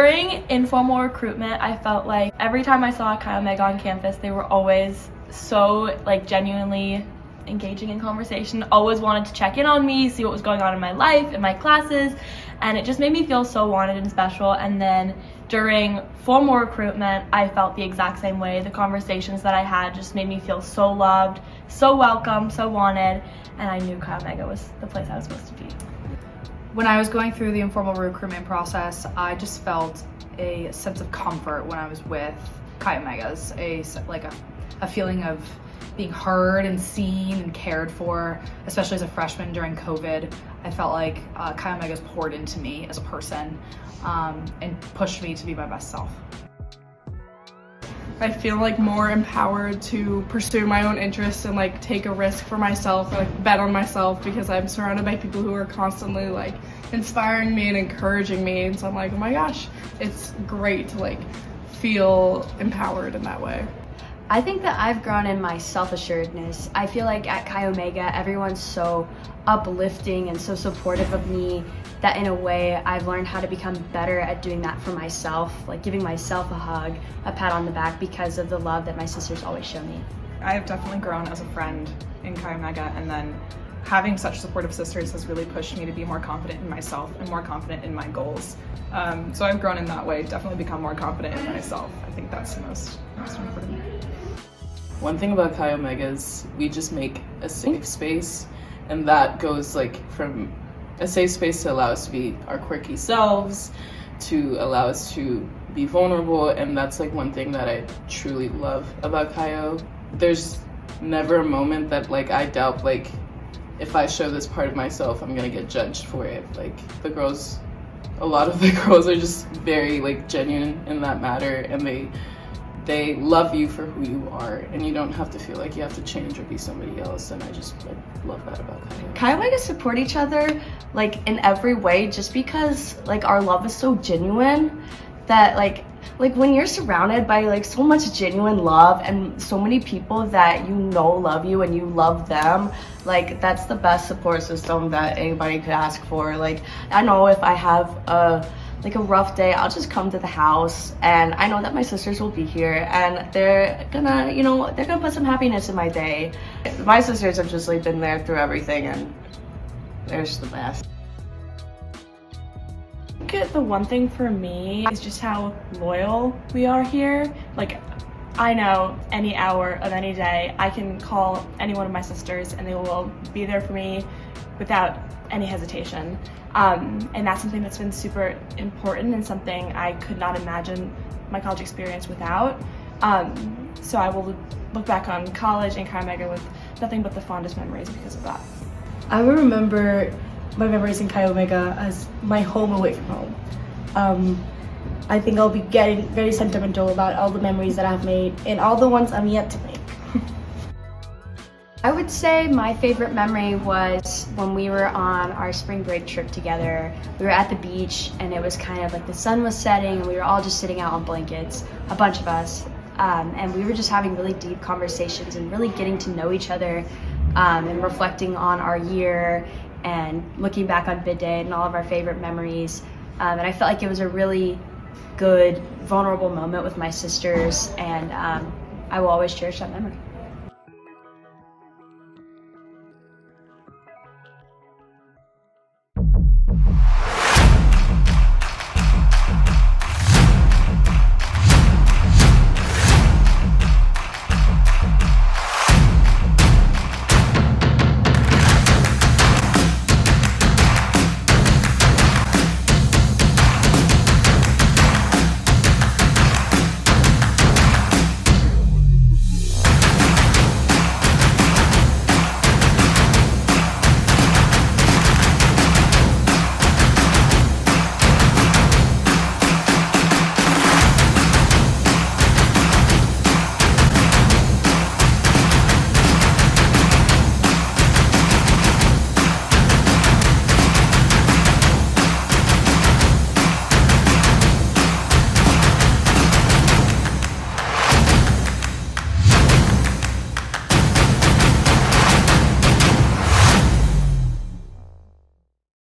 During informal recruitment, I felt like every time I saw Chi Omega on campus, they were always so genuinely engaging in conversation, always wanted to check in on me, see what was going on in my life, in my classes, and it just made me feel so wanted and special. And then during formal recruitment, I felt the exact same way. The conversations that I had just made me feel so loved, so welcome, so wanted, and I knew Chi Omega was the place I was supposed to be. When I was going through the informal recruitment process, I just felt a sense of comfort when I was with Chi Omegas, a feeling of being heard and seen and cared for, especially as a freshman during COVID. I felt like Chi Omegas poured into me as a person and pushed me to be my best self. I feel more empowered to pursue my own interests and take a risk for myself and bet on myself, because I'm surrounded by people who are constantly inspiring me and encouraging me, and so I'm like, oh my gosh, it's great to feel empowered in that way. I think that I've grown in my self-assuredness. I feel like at Chi Omega, everyone's so uplifting and so supportive of me that in a way I've learned how to become better at doing that for myself, giving myself a hug, a pat on the back, because of the love that my sisters always show me. I have definitely grown as a friend in Chi Omega, and then having such supportive sisters has really pushed me to be more confident in myself and more confident in my goals. So I've grown in that way, definitely become more confident in myself. I think that's the most important. One thing about Chi Omega is we just make a safe space, and that goes from a safe space to allow us to be our quirky selves, to allow us to be vulnerable, and that's one thing that I truly love about Chi O. There's never a moment that I doubt if I show this part of myself, I'm gonna get judged for it. A lot of the girls are just very genuine in that matter, and they love you for who you are, and you don't have to feel like you have to change or be somebody else, and I just love that about Chi O. Chi Omega support each other in every way, just because our love is so genuine that when you're surrounded by so much genuine love and so many people that love you and you love them, that's the best support system that anybody could ask for. I know if I have a rough day, I'll just come to the house, and I know that my sisters will be here, and they're gonna put some happiness in my day. My sisters have just been there through everything, and they're just the best. I think the one thing for me is just how loyal we are here. I know any hour of any day I can call any one of my sisters and they will be there for me without any hesitation. And that's something that's been super important and something I could not imagine my college experience without. So I will look back on college and Chi Omega with nothing but the fondest memories because of that. I will remember my memories in Chi Omega as my home away from home. I think I'll be getting very sentimental about all the memories that I've made and all the ones I'm yet to make. I would say my favorite memory was when we were on our spring break trip together. We were at the beach, and it was kind of the sun was setting, and we were all just sitting out on blankets, a bunch of us, and we were just having really deep conversations and really getting to know each other, and reflecting on our year and looking back on bid day and all of our favorite memories. And I felt like it was a really good, vulnerable moment with my sisters, and I will always cherish that memory.